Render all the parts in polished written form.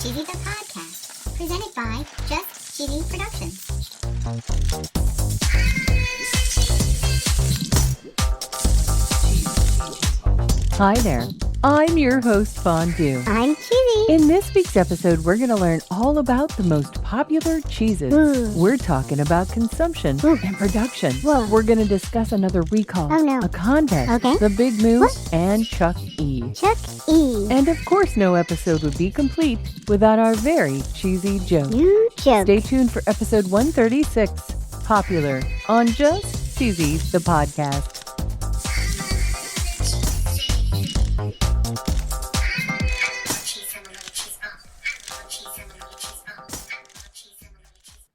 Cheesy the Podcast, presented by Just Cheesy Productions. Hi there, I'm your host Fondue. I'm Cheesy. In this week's episode, we're going to learn all about the most popular cheeses. We're talking about consumption and production. We're going to discuss another recall, a contest, the Big Moo and Chuck-e. Chuck-e. And of course, no episode would be complete without our very cheesy joke. You joke. Stay tuned for episode 136, Popular, on Just Cheesy the Podcast.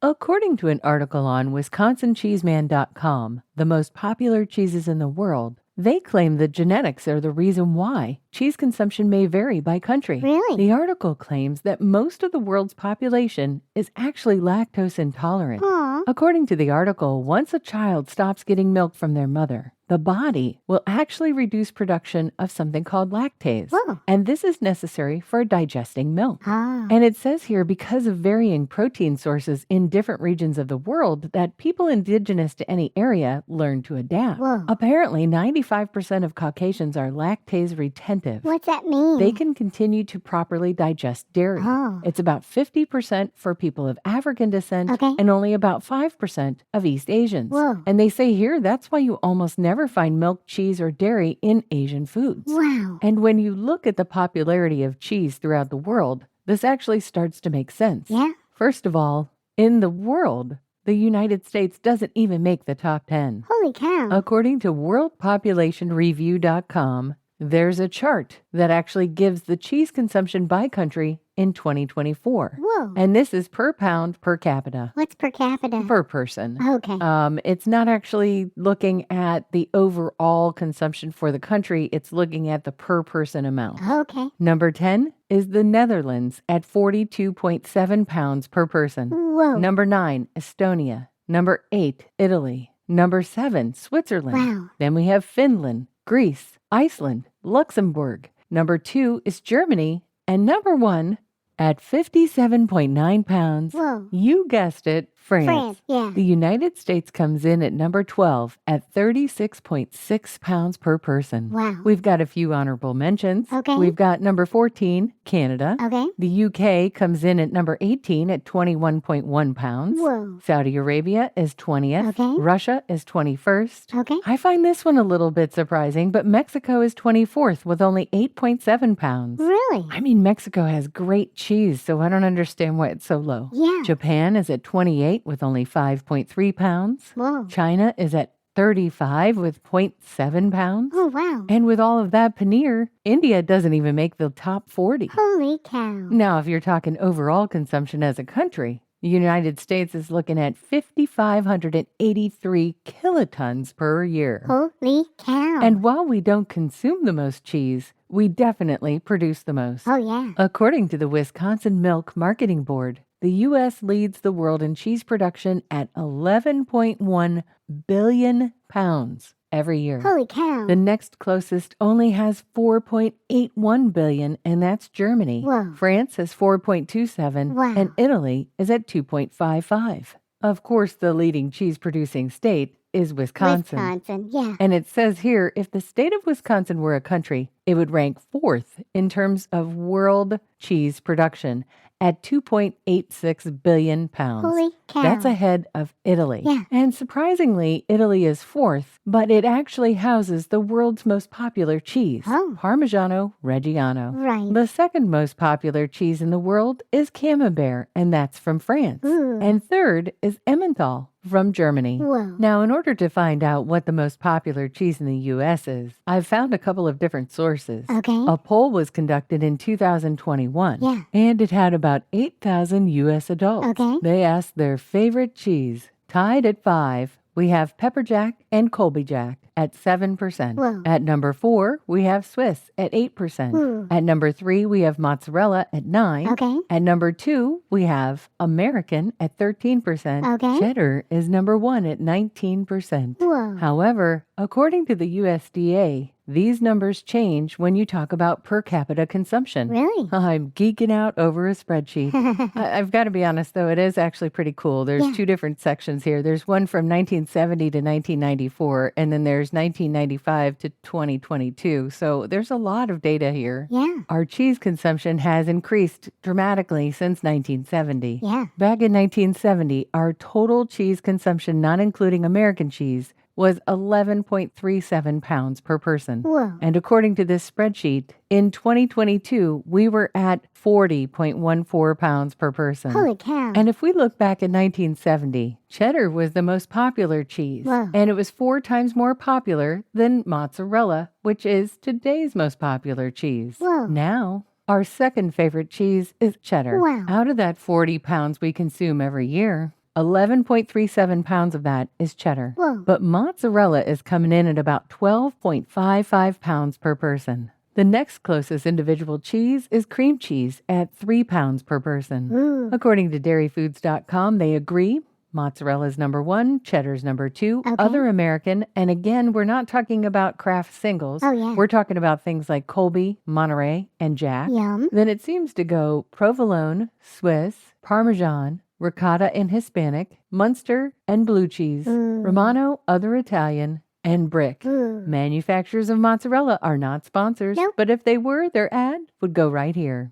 According to an article on WisconsinCheeseman.com, the most popular cheeses in the world, they claim that genetics are the reason why cheese consumption may vary by country. Really? The article claims that most of the world's population is actually lactose intolerant. Aw. According to the article, once a child stops getting milk from their mother, the body will actually reduce production of something called lactase. Whoa. And this is necessary for digesting milk. Ah. And it says here, because of varying protein sources in different regions of the world, that people indigenous to any area learn to adapt. Whoa. Apparently, 95% of Caucasians are lactase retentive. What's that mean? They can continue to properly digest dairy. Oh. It's about 50% for people of African descent and only about 5% of East Asians. Whoa. And they say here that's why you almost never find milk, cheese, or dairy in Asian foods. Wow. And when you look at the popularity of cheese throughout the world, this actually starts to make sense. Yeah? First of all, in the world, the United States doesn't even make the top 10. Holy cow. According to worldpopulationreview.com, there's a chart that actually gives the cheese consumption by country in 2024. Whoa. And this is per pound per capita. What's per capita? Per person. Okay. It's not actually looking at the overall consumption for the country. It's looking at the per person amount. Okay. Number 10 is the Netherlands at 42.7 pounds per person. Whoa. Number 9, Estonia. Number 8, Italy. Number 7, Switzerland. Wow. Then we have Finland, Greece, Iceland, Luxembourg. Number 2 is Germany. And number 1, at 57.9 pounds, Whoa. you guessed it, France. France, yeah. The United States comes in at number 12 at 36.6 pounds per person. Wow. We've got a few honorable mentions. Okay. We've got number 14, Canada. Okay. The UK comes in at number 18 at 21.1 pounds. Whoa. Saudi Arabia is 20th. Okay. Russia is 21st. Okay. I find this one a little bit surprising, but Mexico is 24th with only 8.7 pounds. Really? I mean, Mexico has great cheese, so I don't understand why it's so low. Yeah. Japan is at 28 with only 5.3 pounds. Whoa. China is at 35 with 0.7 pounds. Oh, wow. And with all of that paneer, India doesn't even make the top 40. Holy cow. Now, if you're talking overall consumption as a country, the United States is looking at 5,583 kilotons per year. Holy cow. And while we don't consume the most cheese, we definitely produce the most. Oh, yeah. According to the Wisconsin Milk Marketing Board, the U.S. leads the world in cheese production at 11.1 billion pounds every year. Holy cow. The next closest only has 4.81 billion, and that's Germany. Whoa. France has 4.27, Wow. and Italy is at 2.55. Of course, the leading cheese-producing state is Wisconsin. Wisconsin, yeah. And it says here, if the state of Wisconsin were a country, it would rank 4th in terms of world cheese production at 2.86 billion pounds. Holy cow. That's ahead of Italy. Yeah. And surprisingly, Italy is 4th, but it actually houses the world's most popular cheese, Oh. Parmigiano Reggiano. Right. The second most popular cheese in the world is Camembert, and that's from France. Ooh. And third is Emmental from Germany. Whoa. Now, in order to find out what the most popular cheese in the U.S. is, I've found a couple of different sources. Okay. A poll was conducted in 2021, Yeah. and it had about 8,000 U.S. adults. Okay. They asked their favorite cheese. Tied at 5, we have Pepper Jack and Colby Jack at 7%. Whoa. At number 4, we have Swiss at 8%. Ooh. At number 3, we have mozzarella at 9. Okay. At number 2, we have American at 13%. Okay. Cheddar is number 1 at 19%. Whoa. However, According to the USDA, these numbers change when you talk about per capita consumption. Really? I'm geeking out over a spreadsheet. I've got to be honest, though, it is actually pretty cool. There's two different sections here. There's one from 1970 to 1994, and then there's 1995 to 2022. So there's a lot of data here. Yeah. Our cheese consumption has increased dramatically since 1970. Yeah. Back in 1970, our total cheese consumption, not including American cheese, was 11.37 pounds per person. Whoa. And according to this spreadsheet, in 2022, we were at 40.14 pounds per person. Holy cow. And if we look back in 1970, cheddar was the most popular cheese. Whoa. And it was 4 times more popular than mozzarella, which is today's most popular cheese. Whoa. Now, our second favorite cheese is cheddar. Wow. Out of that 40 pounds we consume every year, 11.37 pounds of that is cheddar. Whoa. But mozzarella is coming in at about 12.55 pounds per person. The next closest individual cheese is cream cheese at 3 pounds per person. Ooh. According to dairyfoods.com, they agree. Mozzarella is number 1, cheddar's number 2, Okay. other American, and again, we're not talking about Kraft singles. Oh, yeah. We're talking about things like Colby, Monterey, and Jack. Yum. Then it seems to go provolone, Swiss, Parmesan, ricotta and Hispanic, Munster and blue cheese, Romano, other Italian, and Brick. Ooh. Manufacturers of mozzarella are not sponsors, Nope. but if they were, their ad would go right here.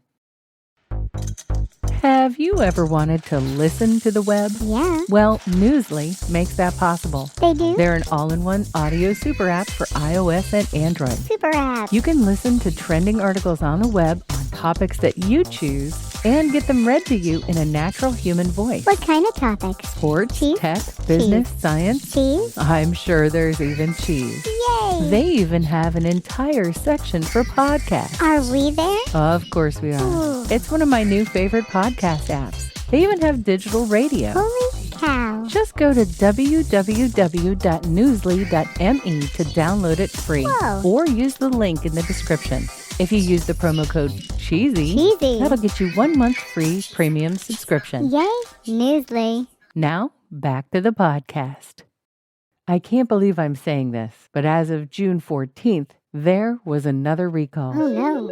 Have you ever wanted to listen to the web? Yeah. Well, Newsly makes that possible. They do? They're an all-in-one audio super app for iOS and Android. Super app. You can listen to trending articles on the web on topics that you choose and get them read to you in a natural human voice. What kind of topics? Sports, Cheese? tech, business, science. Cheese? I'm sure there's even cheese. Yay! They even have an entire section for podcasts. Are we there? Of course we are. Ooh. It's one of my new favorite podcast apps. They even have digital radio. Holy cow. Just go to www.newsly.me to download it free. Whoa. Or use the link in the description. If you use the promo code CHEESY, that'll get you 1 month free premium subscription. Yay, Newsly. Now, back to the podcast. I can't believe I'm saying this, but as of June 14th, there was another recall. Oh no.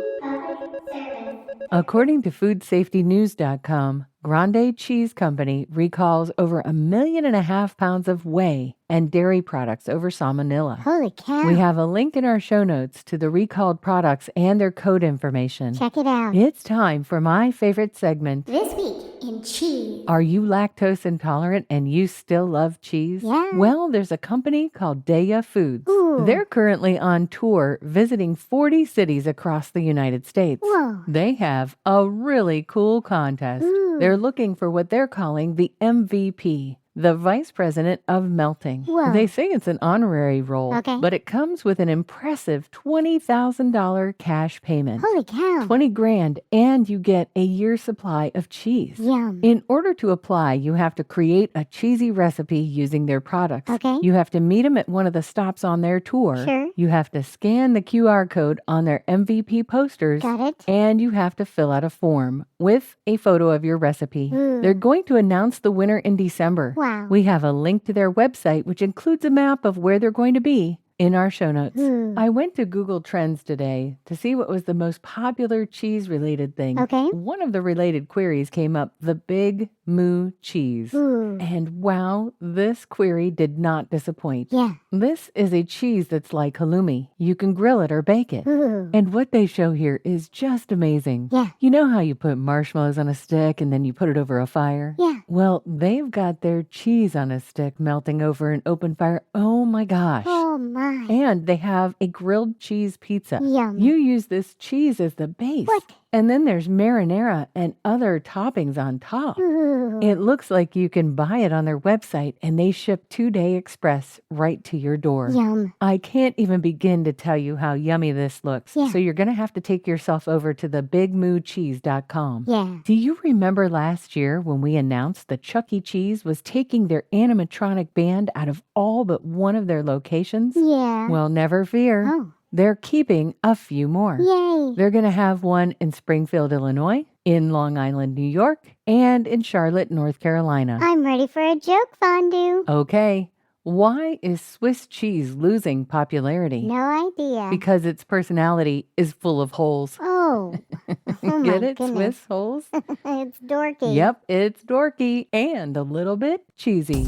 According to FoodSafetyNews.com, Grande Cheese Company recalls over 1.5 million pounds of whey and dairy products over salmonella. Holy cow. We have a link in our show notes to the recalled products and their code information. Check it out. It's time for my favorite segment. This week in cheese. Are you lactose intolerant and you still love cheese? Yeah. Well, there's a company called Daya Foods. Ooh. They're currently on tour visiting 40 cities across the United States. Whoa. They have a really cool contest. Ooh. They're looking for what they're calling the MVP, the Vice President of Melting. Whoa. They say it's an honorary role, Okay. but it comes with an impressive $20,000 cash payment. Holy cow. 20 grand, and you get a year's supply of cheese. Yum. In order to apply, you have to create a cheesy recipe using their products. Okay. You have to meet them at one of the stops on their tour. Sure. You have to scan the QR code on their MVP posters. Got it. And you have to fill out a form with a photo of your recipe. Ooh. They're going to announce the winner in December. Wow. We have a link to their website, which includes a map of where they're going to be, in our show notes. Ooh. I went to Google Trends today to see what was the most popular cheese-related thing. Okay. One of the related queries came up, the Big Moo cheese. Ooh. And wow, this query did not disappoint. Yeah. This is a cheese that's like halloumi. You can grill it or bake it. Ooh. And what they show here is just amazing. Yeah. You know how you put marshmallows on a stick and then you put it over a fire? Yeah. Well, they've got their cheese on a stick melting over an open fire. Oh my gosh. Oh my. And they have a grilled cheese pizza. Yum. You use this cheese as the base. What? And then there's marinara and other toppings on top. Ooh. It looks like you can buy it on their website and they ship 2-day express right to your door. Yum. I can't even begin to tell you how yummy this looks. Yeah. So you're going to have to take yourself over to the bigmoocheese.com. Yeah. Do you remember last year when we announced that Chuck-e. Cheese was taking their animatronic band out of all but one of their locations? Yeah. Well, never fear. Oh. They're keeping a few more. Yay. They're going to have one in Springfield, Illinois, in Long Island, New York, and in Charlotte, North Carolina. I'm ready for a joke, Fondue. Okay. Why is Swiss cheese losing popularity? No idea. Because its personality is full of holes. Oh. Oh Get my it? goodness. Swiss holes? It's dorky. Yep, it's dorky and a little bit cheesy.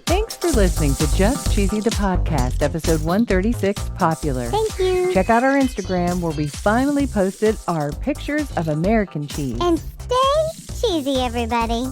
Thanks for listening to Just Cheesy the Podcast, episode 136, Popular. Thank you. Check out our Instagram where we finally posted our pictures of American cheese. And stay cheesy, everybody.